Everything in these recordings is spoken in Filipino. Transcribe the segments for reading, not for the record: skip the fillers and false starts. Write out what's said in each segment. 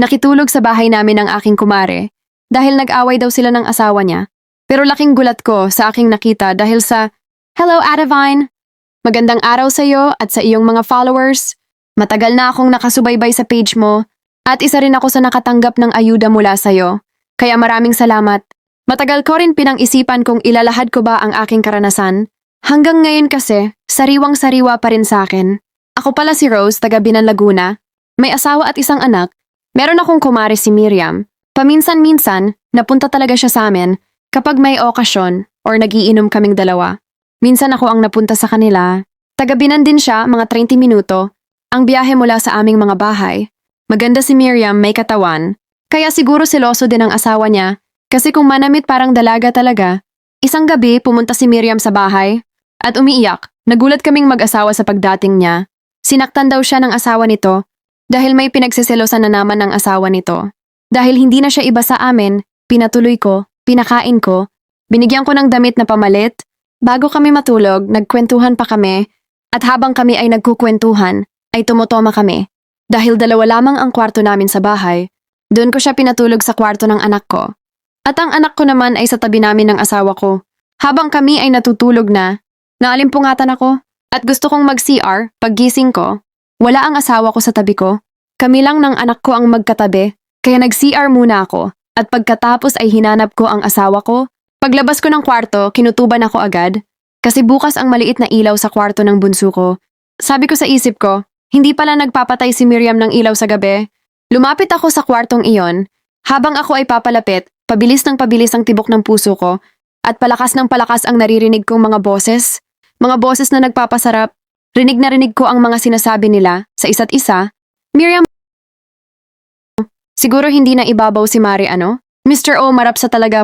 Nakitulog sa bahay namin ang aking kumare dahil nag-away daw sila ng asawa niya. Pero laking gulat ko sa aking nakita dahil sa, "Hello, Adivine! Magandang araw sa iyo at sa iyong mga followers. Matagal na akong nakasubaybay sa page mo at isa rin ako sa nakatanggap ng ayuda mula sa iyo. Kaya maraming salamat. Matagal ko rin pinang-isipan kung ilalahad ko ba ang aking karanasan. Hanggang ngayon kasi, sariwang-sariwa pa rin sa akin. Ako pala si Rose, taga Binan, Laguna. May asawa at isang anak. Meron akong kumare si Miriam. Paminsan-minsan, napunta talaga siya sa amin kapag may okasyon or nagiinom kaming dalawa. Minsan ako ang napunta sa kanila. Taga Binan din siya, mga 30 minuto. Ang biyahe mula sa aming mga bahay. Maganda si Miriam, may katawan. Kaya siguro seloso din ang asawa niya. Kasi kung manamit parang dalaga talaga. Isang gabi, pumunta si Miriam sa bahay. At umiiyak, nagulat kaming mag-asawa sa pagdating niya. Sinaktan daw siya ng asawa nito dahil may pinagsiselosan na naman ng asawa nito. Dahil hindi na siya iba sa amin, pinatuloy ko, pinakain ko, binigyan ko ng damit na pamalit. Bago kami matulog, nagkwentuhan pa kami at habang kami ay nagkukwentuhan, ay tumutoma kami. Dahil dalawa lamang ang kwarto namin sa bahay, doon ko siya pinatulog sa kwarto ng anak ko. At ang anak ko naman ay sa tabi namin ng asawa ko. Habang kami ay natutulog na, naalimpungatan ako at gusto kong mag-CR paggising ko. Wala ang asawa ko sa tabi ko. Kami lang ng anak ko ang magkatabi, kaya nag-CR muna ako at pagkatapos ay hinanap ko ang asawa ko. Paglabas ko ng kwarto, kinutuban ako agad kasi bukas ang maliit na ilaw sa kwarto ng bunso ko. Sabi ko sa isip ko, hindi pala nagpapatay si Miriam ng ilaw sa gabi. Lumapit ako sa kwartong iyon. Habang ako ay papalapit, pabilis ng pabilis ang tibok ng puso ko at palakas ng palakas ang naririnig kong mga boses. Mga boses na nagpapasarap. Rinig na rinig ko ang mga sinasabi nila sa isa't isa. Miriam, siguro hindi na ibabaw si Mari ano? Mr. O, marap sa talaga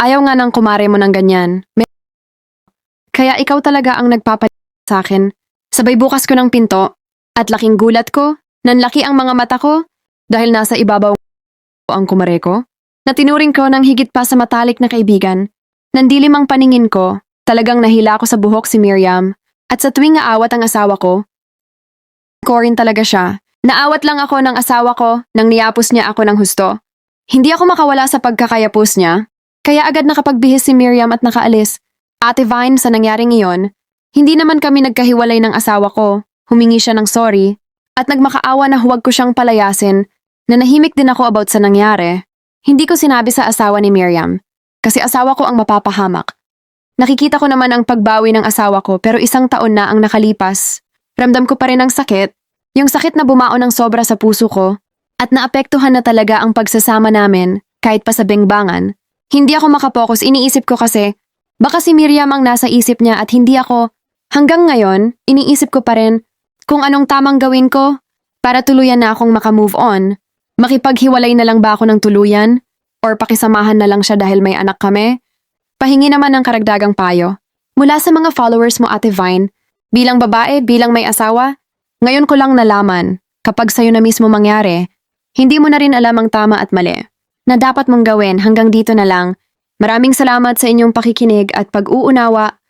ayaw nga ng kumare mo ng ganyan. Kaya ikaw talaga ang nagpapalit sa akin. Sabay bukas ko ng pinto at laking gulat ko, nanlaki ang mga mata ko dahil nasa ibabaw ang kumare ko. Natinuring ko ng higit pa sa matalik na kaibigan. Nandilim ang paningin ko, talagang nahila ako sa buhok si Miriam. At sa tuwing aawat ang asawa ko rin talaga siya. Naawat lang ako ng asawa ko nang niyapos niya ako ng husto. Hindi ako makawala sa pagkakayapos niya. Kaya agad nakapagbihis si Miriam at nakaalis. Ate Vine, sa nangyaring iyon, hindi naman kami nagkahiwalay ng asawa ko. Humingi siya ng sorry at nagmakaawa na huwag ko siyang palayasin. Nanahimik din ako about sa nangyari. Hindi ko sinabi sa asawa ni Miriam kasi asawa ko ang mapapahamak. Nakikita ko naman ang pagbawi ng asawa ko pero isang taon na ang nakalipas. Ramdam ko pa rin ang sakit, yung sakit na bumaon ng sobra sa puso ko at naapektuhan na talaga ang pagsasama namin kahit pa sa bengbangan. Hindi ako makapokus, iniisip ko kasi baka si Miriam ang nasa isip niya at hindi ako. Hanggang ngayon, iniisip ko pa rin kung anong tamang gawin ko para tuluyan na akong makamove on. Makipaghiwalay na lang ba ako ng tuluyan? Or pakisamahan na lang siya dahil may anak kami? Pahingi naman ng karagdagang payo. Mula sa mga followers mo, Ate Vine, bilang babae, bilang may asawa, ngayon ko lang nalaman, kapag sa'yo na mismo mangyari, hindi mo na rin alam ang tama at mali. Na dapat mong gawin hanggang dito na lang. Maraming salamat sa inyong pakikinig at pag-uunawa